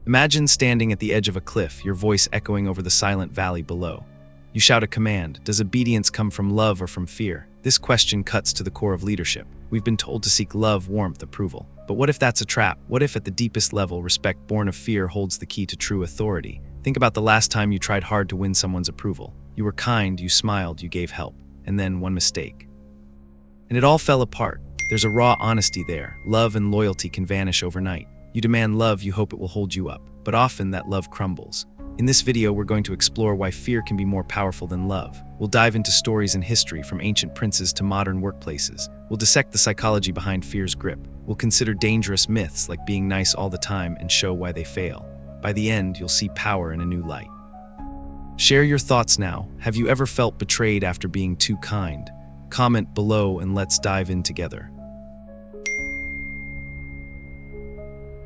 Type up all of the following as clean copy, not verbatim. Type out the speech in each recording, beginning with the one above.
Imagine standing at the edge of a cliff, your voice echoing over the silent valley below. You shout a command. Does obedience come from love or from fear? This question cuts to the core of leadership. We've been told to seek love, warmth, approval. But what if that's a trap? What if at the deepest level, respect born of fear holds the key to true authority? Think about the last time you tried hard to win someone's approval. You were kind, you smiled, you gave help. And then one mistake. And it all fell apart. There's a raw honesty there. Love and loyalty can vanish overnight. You demand love, you hope it will hold you up. But often that love crumbles. In this video, we're going to explore why fear can be more powerful than love. We'll dive into stories in history, from ancient princes to modern workplaces. We'll dissect the psychology behind fear's grip. We'll consider dangerous myths like being nice all the time and show why they fail. By the end, you'll see power in a new light. Share your thoughts now. Have you ever felt betrayed after being too kind? Comment below and let's dive in together.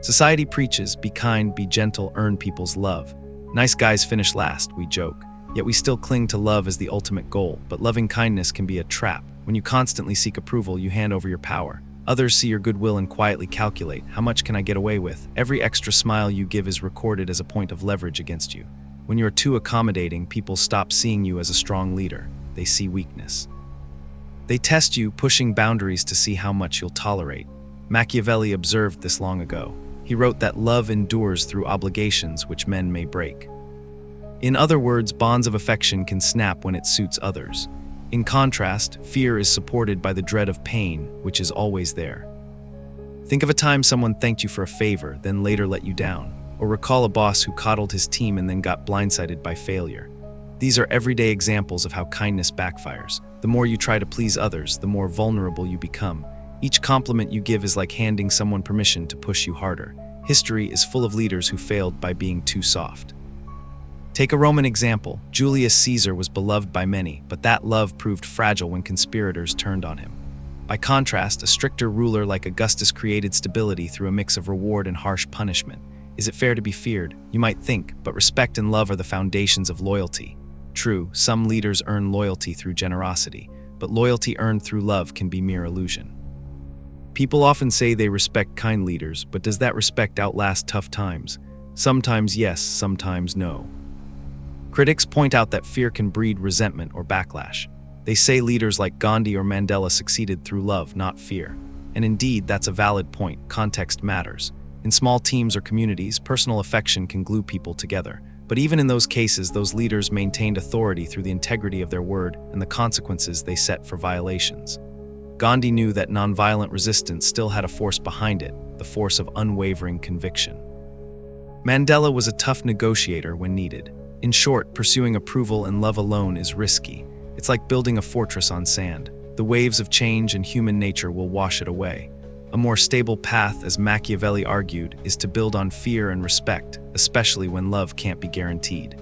Society preaches, be kind, be gentle, earn people's love. Nice guys finish last, we joke. Yet we still cling to love as the ultimate goal. But loving kindness can be a trap. When you constantly seek approval, you hand over your power. Others see your goodwill and quietly calculate, how much can I get away with? Every extra smile you give is recorded as a point of leverage against you. When you're too accommodating, people stop seeing you as a strong leader. They see weakness. They test you, pushing boundaries to see how much you'll tolerate. Machiavelli observed this long ago. He wrote that love endures through obligations which men may break. In other words, bonds of affection can snap when it suits others. In contrast, fear is supported by the dread of pain, which is always there. Think of a time someone thanked you for a favor, then later let you down. Or recall a boss who coddled his team and then got blindsided by failure. These are everyday examples of how kindness backfires. The more you try to please others, the more vulnerable you become. Each compliment you give is like handing someone permission to push you harder. History is full of leaders who failed by being too soft. Take a Roman example. Julius Caesar was beloved by many, but that love proved fragile when conspirators turned on him. By contrast, a stricter ruler like Augustus created stability through a mix of reward and harsh punishment. Is it fair to be feared? You might think, but respect and love are the foundations of loyalty. True, some leaders earn loyalty through generosity, but loyalty earned through love can be mere illusion. People often say they respect kind leaders, but does that respect outlast tough times? Sometimes yes, sometimes no. Critics point out that fear can breed resentment or backlash. They say leaders like Gandhi or Mandela succeeded through love, not fear. And indeed, that's a valid point. Context matters. In small teams or communities, personal affection can glue people together. But even in those cases, those leaders maintained authority through the integrity of their word and the consequences they set for violations. Gandhi knew that nonviolent resistance still had a force behind it, the force of unwavering conviction. Mandela was a tough negotiator when needed. In short, pursuing approval and love alone is risky. It's like building a fortress on sand. The waves of change and human nature will wash it away. A more stable path, as Machiavelli argued, is to build on fear and respect, especially when love can't be guaranteed.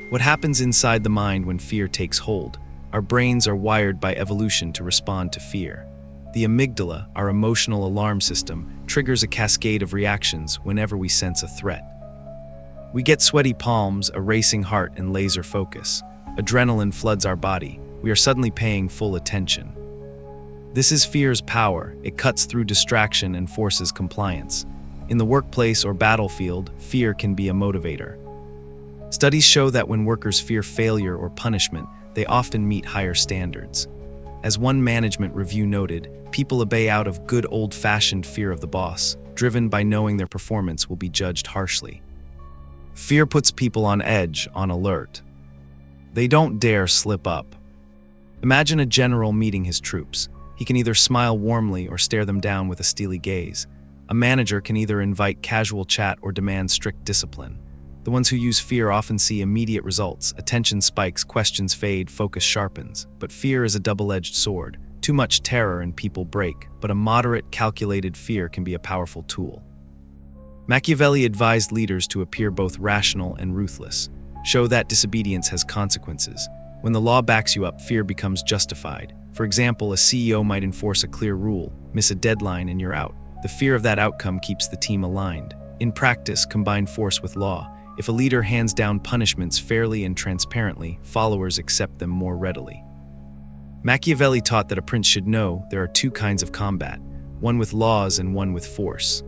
What happens inside the mind when fear takes hold? Our brains are wired by evolution to respond to fear. The amygdala, our emotional alarm system, triggers a cascade of reactions whenever we sense a threat. We get sweaty palms, a racing heart, and laser focus. Adrenaline floods our body. We are suddenly paying full attention. This is fear's power. It cuts through distraction and forces compliance. In the workplace or battlefield, fear can be a motivator. Studies show that when workers fear failure or punishment, they often meet higher standards. As one management review noted, people obey out of good old-fashioned fear of the boss, driven by knowing their performance will be judged harshly. Fear puts people on edge, on alert. They don't dare slip up. Imagine a general meeting his troops. He can either smile warmly or stare them down with a steely gaze. A manager can either invite casual chat or demand strict discipline. The ones who use fear often see immediate results. Attention spikes, questions fade, focus sharpens. But fear is a double-edged sword. Too much terror and people break, but a moderate, calculated fear can be a powerful tool. Machiavelli advised leaders to appear both rational and ruthless. Show that disobedience has consequences. When the law backs you up, fear becomes justified. For example, a CEO might enforce a clear rule, miss a deadline, and you're out. The fear of that outcome keeps the team aligned. In practice, combine force with law. If a leader hands down punishments fairly and transparently, followers accept them more readily. Machiavelli taught that a prince should know there are two kinds of combat, one with laws and one with force.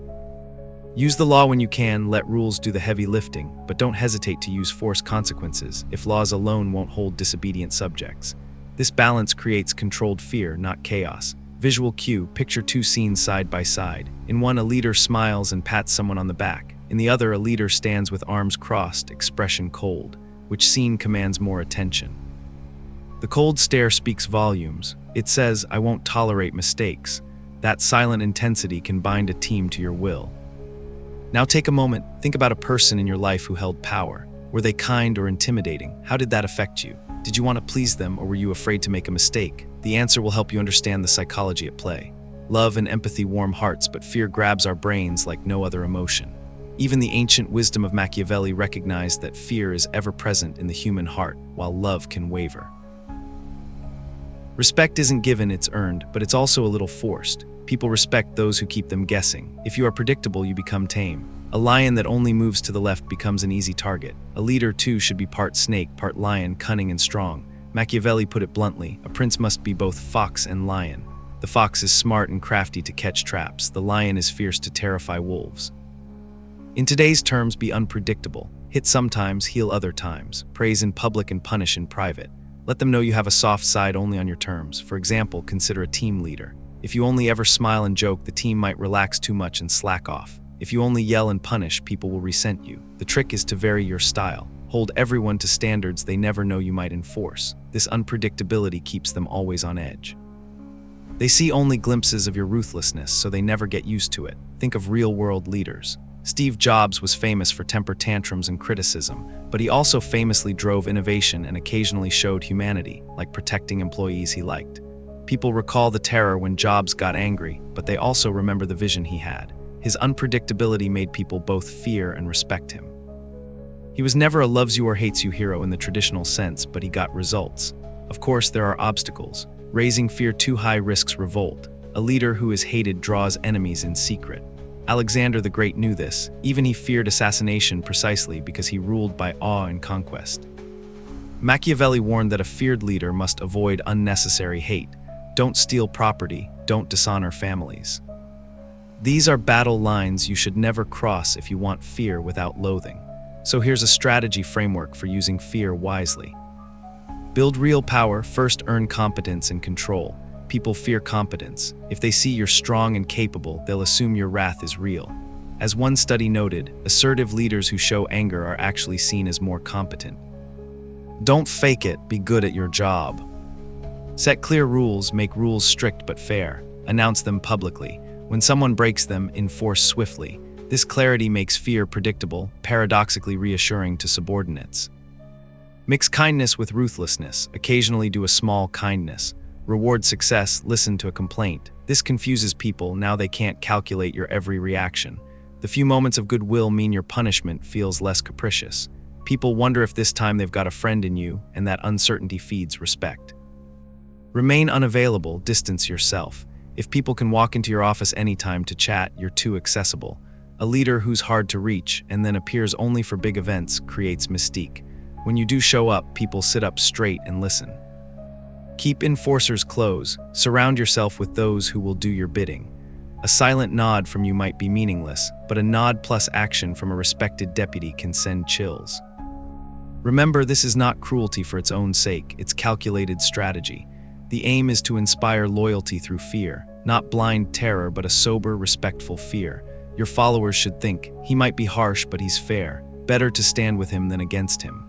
Use the law when you can, let rules do the heavy lifting, but don't hesitate to use force consequences if laws alone won't hold disobedient subjects. This balance creates controlled fear, not chaos. Visual cue, picture two scenes side by side. In one, a leader smiles and pats someone on the back. In the other, a leader stands with arms crossed, expression cold. Which scene commands more attention? The cold stare speaks volumes. It says, "I won't tolerate mistakes." That silent intensity can bind a team to your will. Now take a moment, think about a person in your life who held power. Were they kind or intimidating? How did that affect you? Did you want to please them, or were you afraid to make a mistake? The answer will help you understand the psychology at play. Love and empathy warm hearts, but fear grabs our brains like no other emotion. Even the ancient wisdom of Machiavelli recognized that fear is ever present in the human heart, while love can waver. Respect isn't given, it's earned, but it's also a little forced. People respect those who keep them guessing. If you are predictable, you become tame. A lion that only moves to the left becomes an easy target. A leader, too, should be part snake, part lion, cunning and strong. Machiavelli put it bluntly, a prince must be both fox and lion. The fox is smart and crafty to catch traps. The lion is fierce to terrify wolves. In today's terms, be unpredictable. Hit sometimes, heal other times. Praise in public and punish in private. Let them know you have a soft side only on your terms. For example, consider a team leader. If you only ever smile and joke, the team might relax too much and slack off. If you only yell and punish, people will resent you. The trick is to vary your style. Hold everyone to standards they never know you might enforce. This unpredictability keeps them always on edge. They see only glimpses of your ruthlessness, so they never get used to it. Think of real-world leaders. Steve Jobs was famous for temper tantrums and criticism, but he also famously drove innovation and occasionally showed humanity, like protecting employees he liked. People recall the terror when Jobs got angry, but they also remember the vision he had. His unpredictability made people both fear and respect him. He was never a loves you or hates you hero in the traditional sense, but he got results. Of course, there are obstacles. Raising fear too high risks revolt. A leader who is hated draws enemies in secret. Alexander the Great knew this. Even he feared assassination precisely because he ruled by awe and conquest. Machiavelli warned that a feared leader must avoid unnecessary hate. Don't steal property, don't dishonor families. These are battle lines you should never cross if you want fear without loathing. So here's a strategy framework for using fear wisely. Build real power, first earn competence and control. People fear competence. If they see you're strong and capable, they'll assume your wrath is real. As one study noted, assertive leaders who show anger are actually seen as more competent. Don't fake it, be good at your job. Set clear rules, make rules strict but fair. Announce them publicly. When someone breaks them, enforce swiftly. This clarity makes fear predictable, paradoxically reassuring to subordinates. Mix kindness with ruthlessness. Occasionally do a small kindness. Reward success, listen to a complaint. This confuses people, now they can't calculate your every reaction. The few moments of goodwill mean your punishment feels less capricious. People wonder if this time they've got a friend in you, and that uncertainty feeds respect. Remain unavailable, distance yourself. If people can walk into your office anytime to chat, you're too accessible. A leader who's hard to reach and then appears only for big events creates mystique. When you do show up, people sit up straight and listen. Keep enforcers close. Surround yourself with those who will do your bidding. A silent nod from you might be meaningless, but a nod plus action from a respected deputy can send chills. Remember, this is not cruelty for its own sake, it's calculated strategy. The aim is to inspire loyalty through fear, not blind terror, but a sober, respectful fear. Your followers should think, he might be harsh, but he's fair. Better to stand with him than against him.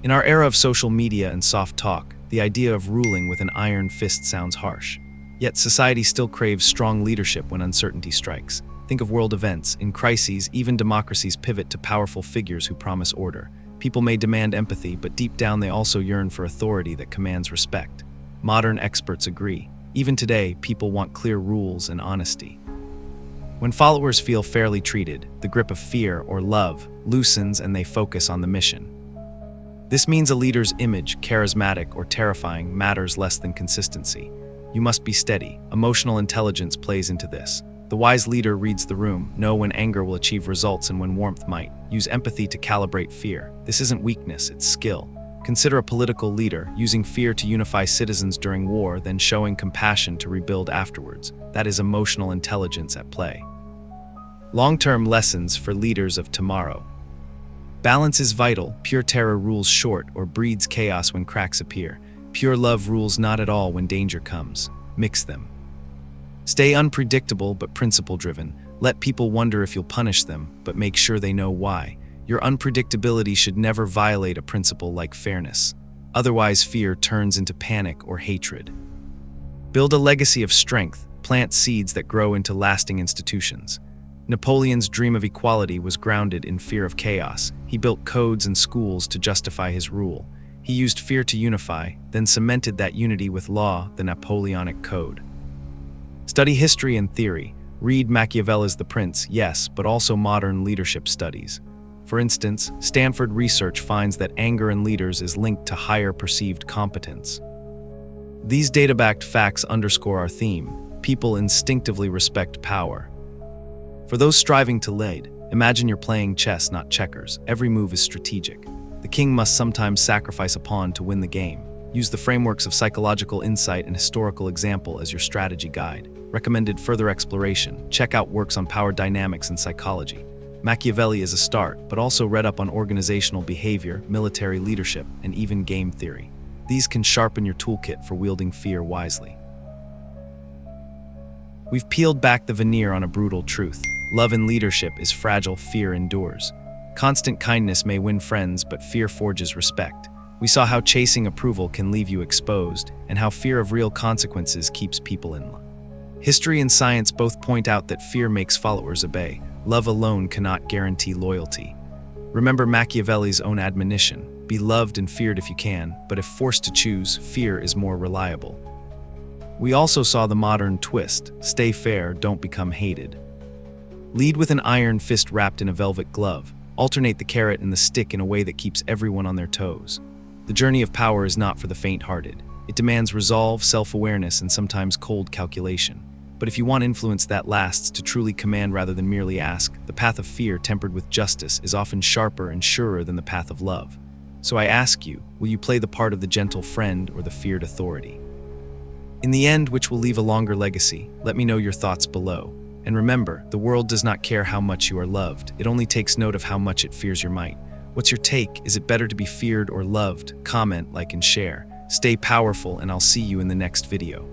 In our era of social media and soft talk, the idea of ruling with an iron fist sounds harsh. Yet society still craves strong leadership when uncertainty strikes. Think of world events. In crises, even democracies pivot to powerful figures who promise order. People may demand empathy, but deep down they also yearn for authority that commands respect. Modern experts agree. Even today, people want clear rules and honesty. When followers feel fairly treated, the grip of fear or love loosens and they focus on the mission. This means a leader's image, charismatic or terrifying, matters less than consistency. You must be steady. Emotional intelligence plays into this. The wise leader reads the room, know when anger will achieve results and when warmth might. Use empathy to calibrate fear. This isn't weakness, it's skill. Consider a political leader, using fear to unify citizens during war, then showing compassion to rebuild afterwards. That is emotional intelligence at play. Long-term lessons for leaders of tomorrow. Balance is vital. Pure terror rules short or breeds chaos when cracks appear. Pure love rules not at all when danger comes. Mix them. Stay unpredictable but principle-driven. Let people wonder if you'll punish them, but make sure they know why. Your unpredictability should never violate a principle like fairness. Otherwise, fear turns into panic or hatred. Build a legacy of strength. Plant seeds that grow into lasting institutions. Napoleon's dream of equality was grounded in fear of chaos. He built codes and schools to justify his rule. He used fear to unify, then cemented that unity with law, the Napoleonic Code. Study history and theory. Read Machiavelli's The Prince, yes, but also modern leadership studies. For instance, Stanford research finds that anger in leaders is linked to higher perceived competence. These data-backed facts underscore our theme. People instinctively respect power. For those striving to lead, imagine you're playing chess, not checkers. Every move is strategic. The king must sometimes sacrifice a pawn to win the game. Use the frameworks of psychological insight and historical example as your strategy guide. Recommended further exploration. Check out works on power dynamics and psychology. Machiavelli is a start, but also read up on organizational behavior, military leadership, and even game theory. These can sharpen your toolkit for wielding fear wisely. We've peeled back the veneer on a brutal truth. Love in leadership is fragile, fear endures. Constant kindness may win friends, but fear forges respect. We saw how chasing approval can leave you exposed, and how fear of real consequences keeps people in line. History and science both point out that fear makes followers obey. Love alone cannot guarantee loyalty. Remember Machiavelli's own admonition: be loved and feared if you can, but if forced to choose, fear is more reliable. We also saw the modern twist: stay fair, don't become hated. Lead with an iron fist wrapped in a velvet glove. Alternate the carrot and the stick in a way that keeps everyone on their toes. The journey of power is not for the faint-hearted. It demands resolve, self-awareness, and sometimes cold calculation. But if you want influence that lasts, to truly command rather than merely ask, the path of fear tempered with justice is often sharper and surer than the path of love. So I ask you, will you play the part of the gentle friend or the feared authority? In the end, which will leave a longer legacy? Let me know your thoughts below. And remember, the world does not care how much you are loved. It only takes note of how much it fears your might. What's your take? Is it better to be feared or loved? Comment, like, and share. Stay powerful, and I'll see you in the next video.